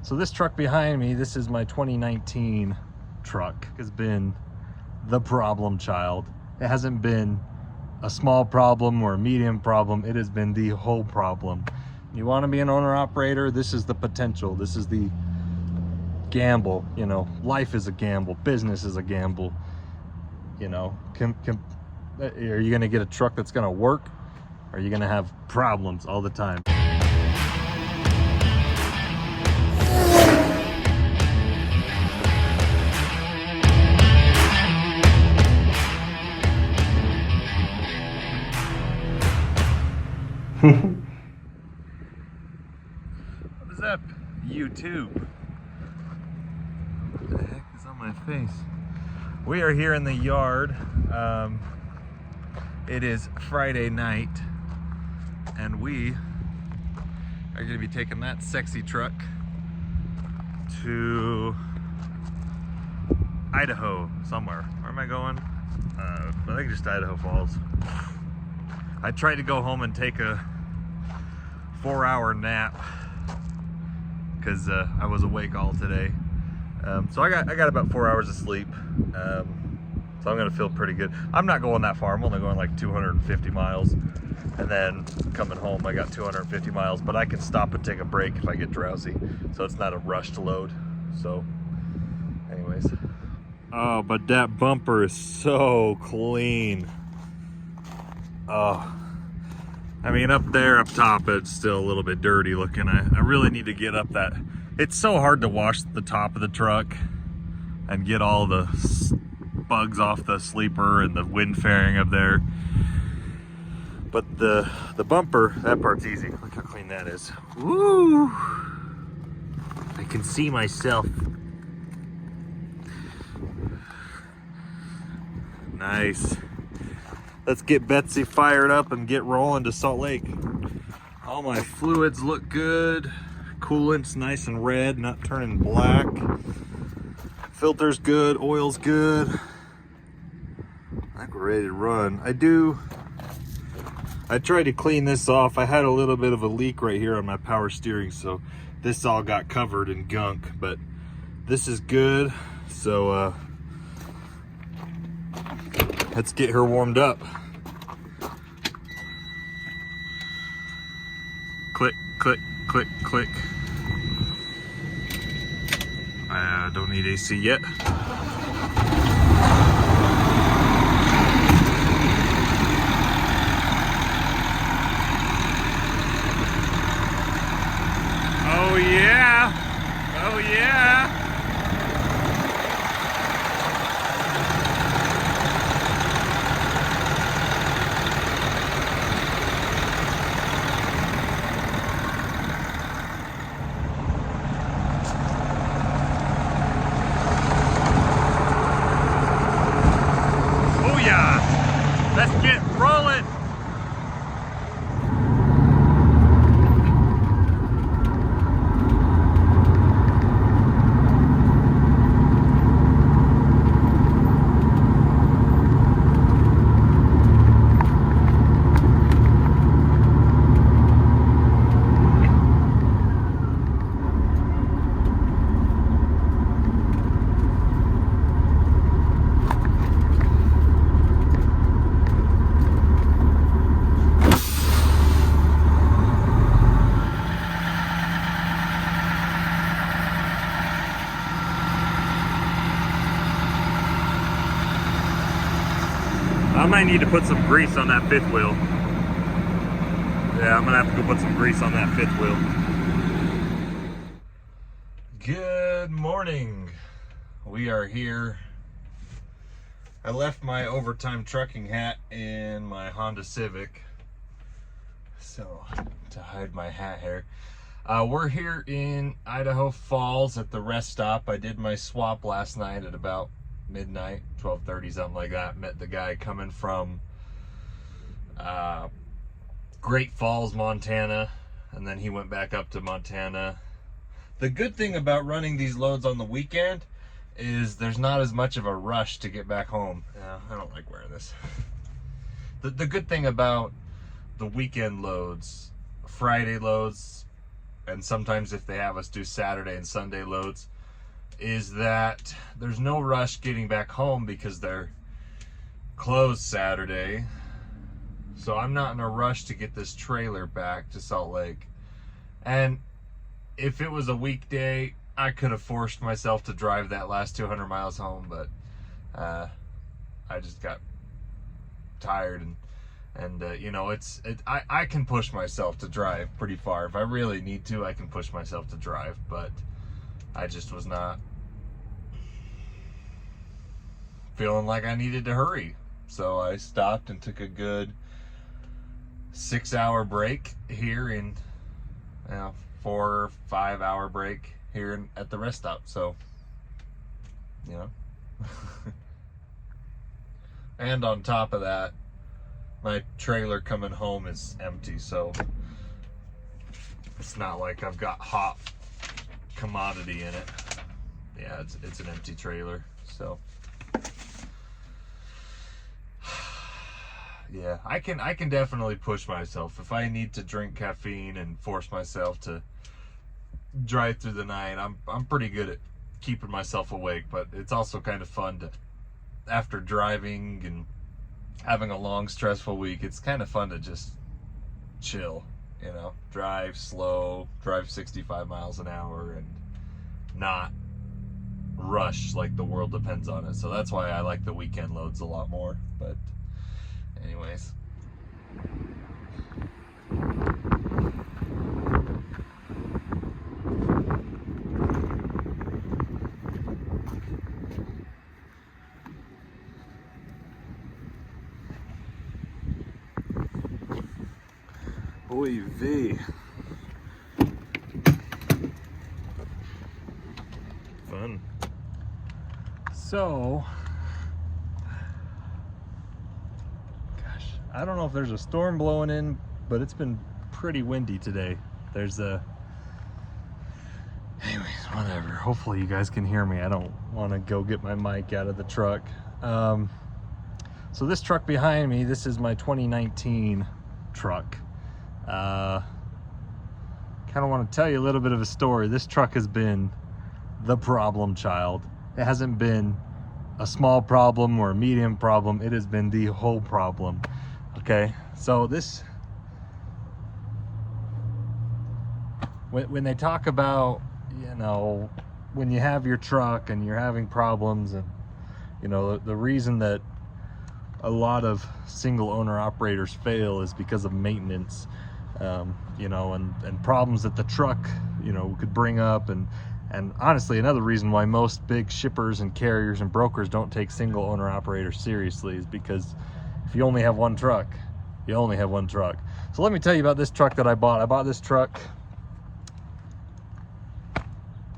So this truck behind me, this is my 2019 truck, has been the problem child. It hasn't been a small problem or a medium problem. It has been the whole problem. You want to be an owner operator, this is the potential. This is the gamble. You know, life is a gamble, business is a gamble. You know, are you going to get a truck that's going to work? Or are you going to have problems all the time? What is that? YouTube. What the heck is on my face? We are here in the yard. It is Friday night, and we are going to be taking that sexy truck to Idaho somewhere. Where am I going? I think just Idaho Falls. I tried to go home and take a 4-hour nap because I was awake all today. So I got about 4 hours of sleep. So I'm gonna feel pretty good. I'm not going that far. I'm only going like 250 miles. And then coming home, I got 250 miles, but I can stop and take a break if I get drowsy. So it's not a rushed load. So anyways. Oh, but that bumper is so clean. Oh, I mean, up top, it's still a little bit dirty looking. I really need to get up that. It's so hard to wash the top of the truck and get all the bugs off the sleeper and the wind fairing up there. But the bumper, that part's easy. Look how clean that is. Woo! I can see myself. Nice. Let's get Betsy fired up and get rolling to Salt Lake. All my fluids look good. Coolant's nice and red, not turning black. Filter's good, oil's good. I think we're ready to run. I tried to clean this off. I had a little bit of a leak right here on my power steering, so this all got covered in gunk, but this is good. So let's get her warmed up. Click, click, click, click. I don't need AC yet. Oh yeah! Oh yeah! Let's get rolling. I might need to put some grease on that fifth wheel. Yeah, I'm gonna have to go put some grease on that fifth wheel. Good morning. We are here. I left my overtime trucking hat in my Honda Civic, so to hide my hat hair. We're here in Idaho Falls at the rest stop. I did my swap last night at about midnight, 12:30, something like that. Met the guy coming from Great Falls, Montana, and then he went back up to Montana. The good thing about running these loads on the weekend is there's not as much of a rush to get back home. I don't like wearing this. The good thing about the weekend loads, Friday loads, and sometimes if they have us do Saturday and Sunday loads, is that there's no rush getting back home because they're closed Saturday. So I'm not in a rush to get this trailer back to Salt Lake. And if it was a weekday, I could have forced myself to drive that last 200 miles home, but I just got tired, and you know, I can push myself to drive pretty far. If I really need to, I can push myself to drive, but I just was not feeling like I needed to hurry. So I stopped and took a good 6-hour break here in 4 or 5 hour break here at the rest stop. So, you know. And on top of that, my trailer coming home is empty, so it's not like I've got hot commodity in it. Yeah, it's an empty trailer, so yeah, I can definitely push myself if I need to drink caffeine and force myself to drive through the night. I'm pretty good at keeping myself awake, but it's also kind of fun to, after driving and having a long stressful week, it's kind of fun to just chill, you know, drive slow, drive 65 miles an hour and not rush like the world depends on it. So that's why I like the weekend loads a lot more. But anyways, oy vey. Fun. So, gosh, I don't know if there's a storm blowing in, but it's been pretty windy today. Anyways, whatever. Hopefully you guys can hear me. I don't want to go get my mic out of the truck. So this truck behind me, this is my 2019 truck. Kind of want to tell you a little bit of a story. This truck has been the problem child. It hasn't been a small problem or a medium problem. It has been the whole problem. Okay, so this, when they talk about, you know, when you have your truck and you're having problems, and you know, the reason that a lot of single owner operators fail is because of maintenance. You know, and problems that the truck, you know, could bring up, and honestly, another reason why most big shippers and carriers and brokers don't take single owner operators seriously is because if you only have one truck, you only have one truck. So let me tell you about this truck that I bought. I bought this truck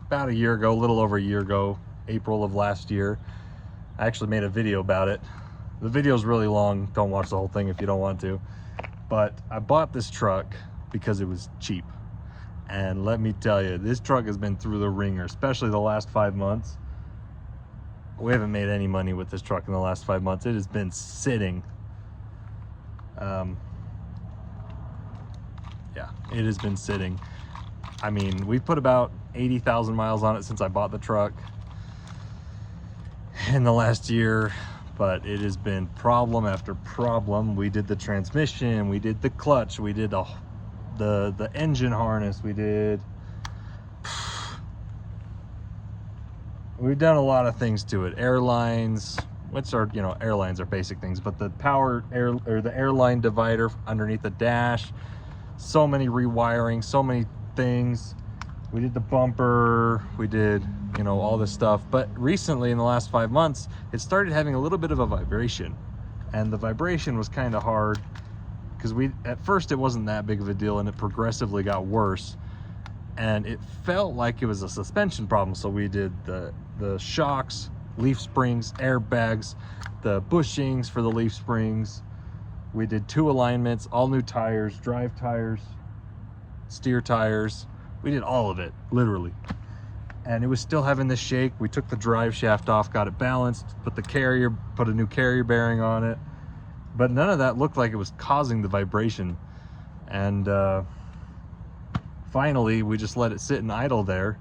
about a year ago, a little over a year ago, April of last year. I actually made a video about it. The video is really long. Don't watch the whole thing if you don't want to. But I bought this truck because it was cheap. And let me tell you, this truck has been through the ringer, especially the last 5 months. We haven't made any money with this truck in the last 5 months. It has been sitting. Yeah, it has been sitting. I mean, we've put about 80,000 miles on it since I bought the truck in the last year. But it has been problem after problem. We did the transmission, we did the clutch, we did the engine harness, we've done a lot of things to it. Airlines, which are, you know, airlines are basic things, but the power air, or the airline divider underneath the dash, so many rewiring, so many things. We did the bumper, we did, you know, all this stuff. But recently, in the last 5 months, it started having a little bit of a vibration. And the vibration was kind of hard because at first it wasn't that big of a deal, and it progressively got worse. And it felt like it was a suspension problem. So we did the shocks, leaf springs, airbags, the bushings for the leaf springs. We did 2 alignments, all new tires, drive tires, steer tires. We did all of it, literally. And it was still having this shake. We took the drive shaft off, got it balanced, put a new carrier bearing on it. But none of that looked like it was causing the vibration. And finally we just let it sit and idle there,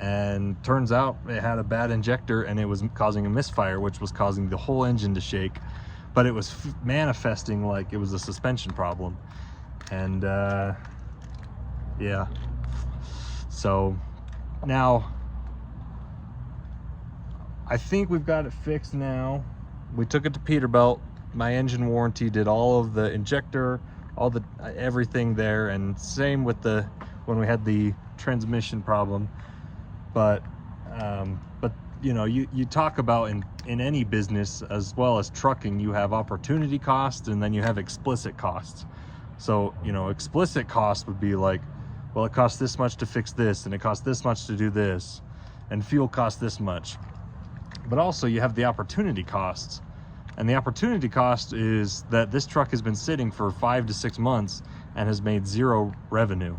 and turns out it had a bad injector and it was causing a misfire, which was causing the whole engine to shake, but it was manifesting like it was a suspension problem. And yeah, so now I think we've got it fixed now. We took it to Peterbilt. My engine warranty did all of the injector, all the everything there, and same with the when we had the transmission problem. But you know, you talk about in any business as well as trucking, you have opportunity costs and then you have explicit costs. So, you know, explicit cost would be like, well, it costs this much to fix this, and it costs this much to do this, and fuel costs this much. But also you have the opportunity costs. And the opportunity cost is that this truck has been sitting for 5 to 6 months and has made zero revenue.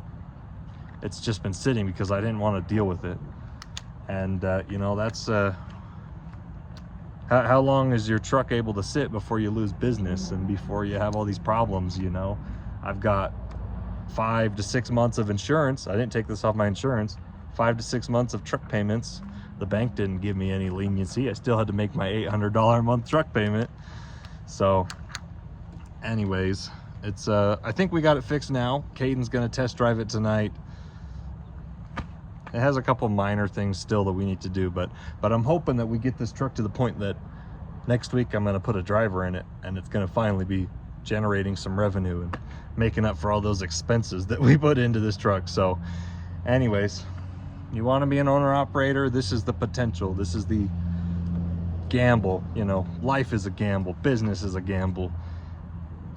It's just been sitting because I didn't want to deal with it. And you know, that's how long is your truck able to sit before you lose business and before you have all these problems? You know, I've got 5 to 6 months of insurance. I didn't take this off my insurance. 5 to 6 months of truck payments. The bank didn't give me any leniency. I still had to make my $800 a month truck payment. So anyways, it's I think we got it fixed now. Caden's gonna test drive it tonight. It has a couple minor things still that we need to do, but I'm hoping that we get this truck to the point that next week I'm gonna put a driver in it and it's gonna finally be generating some revenue and making up for all those expenses that we put into this truck. So anyways, you want to be an owner operator, this is the potential, this is the gamble. You know, life is a gamble, business is a gamble.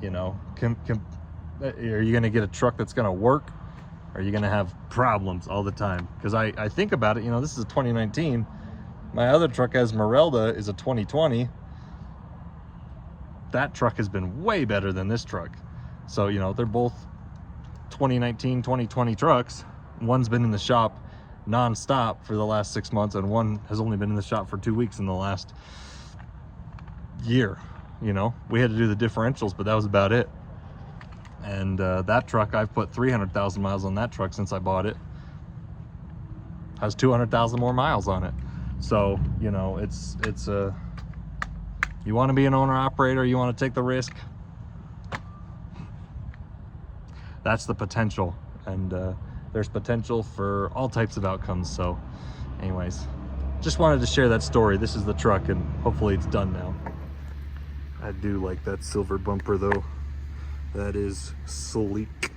You know, are you going to get a truck that's going to work, or are you going to have problems all the time? Because I think about it, you know, this is a 2019, my other truck Esmeralda is a 2020. That truck has been way better than this truck. So, you know, they're both 2019 2020 trucks. One's been in the shop non-stop for the last 6 months, and one has only been in the shop for 2 weeks in the last year. You know, we had to do the differentials, but that was about it. And that truck, I've put 300,000 miles on that truck since I bought it. Has 200,000 more miles on it. So, you know, it's you want to be an owner operator, you want to take the risk, that's the potential. And there's potential for all types of outcomes. So anyways, just wanted to share that story. This is the truck, and hopefully it's done now. I do like that silver bumper though. That is sleek.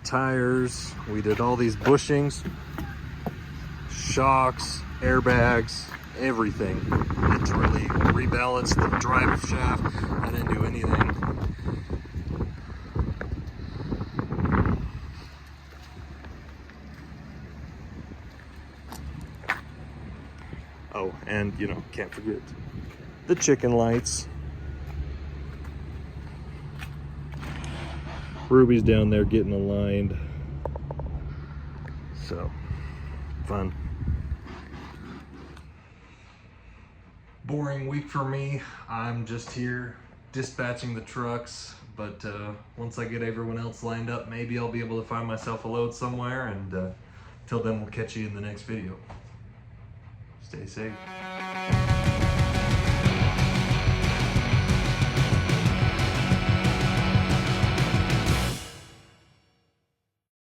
Tires, we did all these bushings, shocks, airbags, everything. Literally rebalance the drive shaft. I didn't do anything. Oh, and you know, can't forget the chicken lights. Ruby's down there getting aligned. So fun. Boring week for me. I'm just here dispatching the trucks, but once I get everyone else lined up, maybe I'll be able to find myself a load somewhere, and till then we'll catch you in the next video. Stay safe.